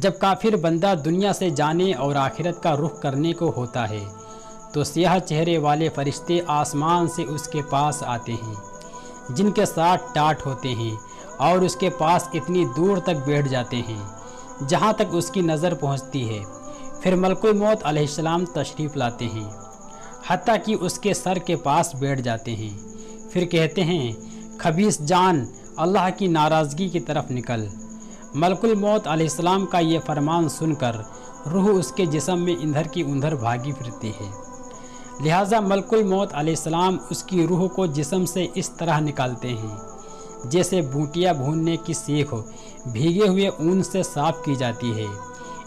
جب کافر بندہ دنیا سے جانے اور آخرت کا رخ کرنے کو ہوتا ہے تو سیاہ چہرے والے فرشتے آسمان سے اس کے پاس آتے ہیں جن کے ساتھ ٹاٹ ہوتے ہیں اور اس کے پاس اتنی دور تک بیٹھ جاتے ہیں جہاں تک اس کی نظر پہنچتی ہے۔ پھر ملک الموت علیہ السلام تشریف لاتے ہیں حتیٰ کہ اس کے سر کے پاس بیٹھ جاتے ہیں۔ پھر کہتے ہیں خبیث جان اللہ کی ناراضگی کی طرف نکل۔ ملک الموت علیہ السلام کا یہ فرمان سن کر روح اس کے جسم میں ادھر کی ادھر بھاگی پھرتی ہے، لہٰذا ملک الموت علیہ السلام اس کی روح کو جسم سے اس طرح نکالتے ہیں جیسے بوٹیاں بھوننے کی سیخ بھیگے ہوئے اون سے صاف کی جاتی ہے،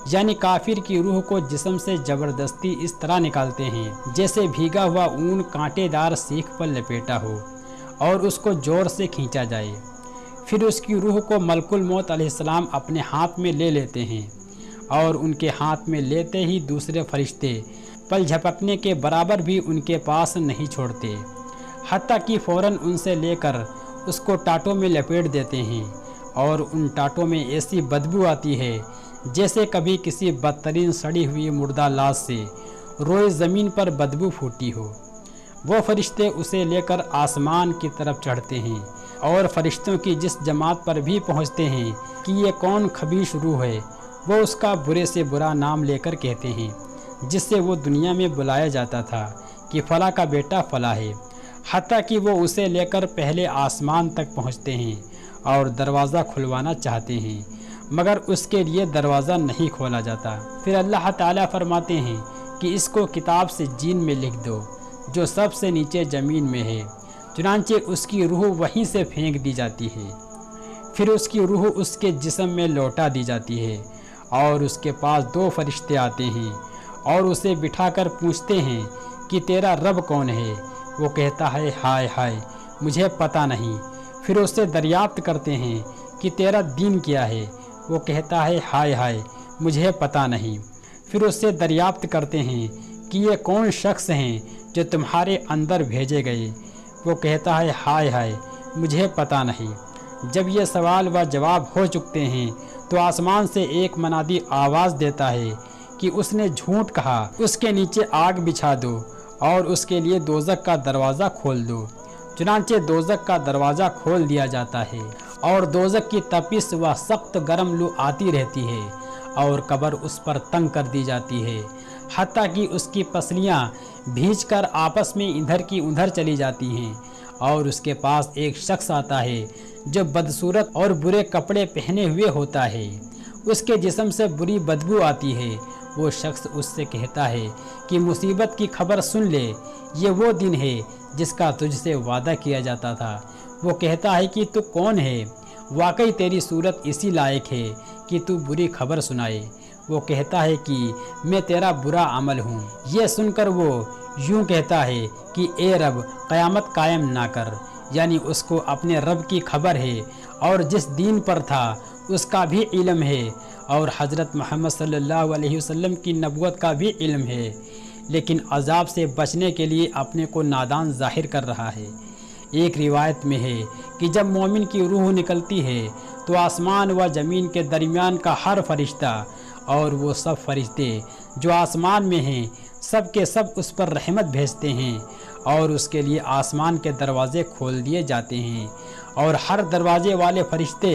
یعنی کافر کی روح کو جسم سے زبردستی اس طرح نکالتے ہیں جیسے بھیگا ہوا اون کانٹے دار سیخ پر لپیٹا ہو اور اس کو زور سے کھینچا جائے۔ پھر اس کی روح کو ملک الموت علیہ السلام اپنے ہاتھ میں لے لیتے ہیں اور ان کے ہاتھ میں لیتے ہی دوسرے فرشتے پل جھپکنے کے برابر بھی ان کے پاس نہیں چھوڑتے، حتیٰ کہ فوراً ان سے لے کر اس کو ٹاٹوں میں لپیٹ دیتے ہیں اور ان ٹاٹوں میں ایسی بدبو آتی ہے جیسے کبھی کسی بدترین سڑی ہوئی مردہ لاش سے روئے زمین پر بدبو پھوٹی ہو۔ وہ فرشتے اسے لے کر آسمان کی طرف چڑھتے ہیں اور فرشتوں کی جس جماعت پر بھی پہنچتے ہیں کہ یہ کون خبیث روح ہے، وہ اس کا برے سے برا نام لے کر کہتے ہیں جس سے وہ دنیا میں بلایا جاتا تھا کہ فلاں کا بیٹا فلاں ہے، حتیٰ کہ وہ اسے لے کر پہلے آسمان تک پہنچتے ہیں اور دروازہ کھلوانا چاہتے ہیں مگر اس کے لیے دروازہ نہیں کھولا جاتا۔ پھر اللہ تعالیٰ فرماتے ہیں کہ اس کو کتاب سے جین میں لکھ دو جو سب سے نیچے زمین میں ہے، چنانچہ اس کی روح وہیں سے پھینک دی جاتی ہے۔ پھر اس کی روح اس کے جسم میں لوٹا دی جاتی ہے اور اس کے پاس دو فرشتے آتے ہیں اور اسے بٹھا کر پوچھتے ہیں کہ تیرا رب کون ہے؟ وہ کہتا ہے ہائے ہائے مجھے پتہ نہیں۔ پھر اس سے دریافت کرتے ہیں کہ تیرا دین کیا ہے؟ وہ کہتا ہے ہائے ہائے مجھے پتہ نہیں۔ پھر اس سے دریافت کرتے ہیں کہ یہ کون شخص ہیں جو تمہارے اندر بھیجے گئے؟ وہ کہتا ہے ہائے ہائے مجھے پتہ نہیں۔ جب یہ سوال و جواب ہو چکتے ہیں تو آسمان سے ایک منادی آواز دیتا ہے کہ اس نے جھوٹ کہا، اس کے نیچے آگ بچھا دو اور اس کے لیے دوزخ کا دروازہ کھول دو۔ چنانچہ دوزخ کا دروازہ کھول دیا جاتا ہے اور دوزخ کی تپش و سخت گرم لو آتی رہتی ہے اور قبر اس پر تنگ کر دی جاتی ہے، حتیٰ کہ اس کی پسلیاں بھیج کر آپس میں ادھر کی ادھر چلی جاتی ہیں اور اس کے پاس ایک شخص آتا ہے جو بدصورت اور برے کپڑے پہنے ہوئے ہوتا ہے، اس کے جسم سے بری بدبو آتی ہے۔ وہ شخص اس سے کہتا ہے کہ مصیبت کی خبر سن لے، یہ وہ دن ہے جس کا تجھ سے وعدہ کیا جاتا تھا۔ وہ کہتا ہے کہ تو کون ہے؟ واقعی تیری صورت اسی لائق ہے کہ تو بری خبر سنائے۔ وہ کہتا ہے کہ میں تیرا برا عمل ہوں۔ یہ سن کر وہ یوں کہتا ہے کہ اے رب قیامت قائم نہ کر، یعنی اس کو اپنے رب کی خبر ہے اور جس دین پر تھا اس کا بھی علم ہے اور حضرت محمد صلی اللہ علیہ وسلم کی نبوت کا بھی علم ہے، لیکن عذاب سے بچنے کے لیے اپنے کو نادان ظاہر کر رہا ہے۔ ایک روایت میں ہے کہ جب مومن کی روح نکلتی ہے تو آسمان و زمین کے درمیان کا ہر فرشتہ اور وہ سب فرشتے جو آسمان میں ہیں سب کے سب اس پر رحمت بھیجتے ہیں اور اس کے لیے آسمان کے دروازے کھول دیے جاتے ہیں اور ہر دروازے والے فرشتے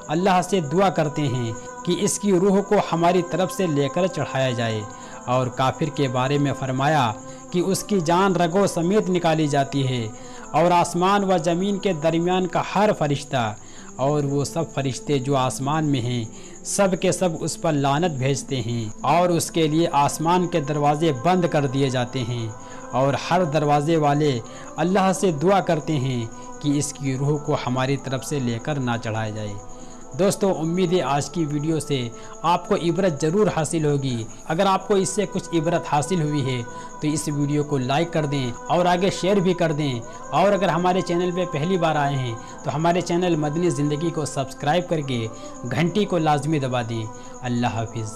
اللہ سے دعا کرتے ہیں کہ اس کی روح کو ہماری طرف سے لے کر چڑھایا جائے، اور کافر کے بارے میں فرمایا کہ اس کی جان رگوں سمیت نکالی جاتی ہے اور آسمان و زمین کے درمیان کا ہر فرشتہ اور وہ سب فرشتے جو آسمان میں ہیں سب کے سب اس پر لعنت بھیجتے ہیں اور اس کے لیے آسمان کے دروازے بند کر دیے جاتے ہیں اور ہر دروازے والے اللہ سے دعا کرتے ہیں کہ اس کی روح کو ہماری طرف سے لے کر نہ چڑھایا جائے۔ دوستو امید ہے آج کی ویڈیو سے آپ کو عبرت ضرور حاصل ہوگی۔ اگر آپ کو اس سے کچھ عبرت حاصل ہوئی ہے تو اس ویڈیو کو لائک کر دیں اور آگے شیئر بھی کر دیں، اور اگر ہمارے چینل پہ پہلی بار آئے ہیں تو ہمارے چینل مدنی زندگی کو سبسکرائب کر کے گھنٹی کو لازمی دبا دیں۔ اللہ حافظ۔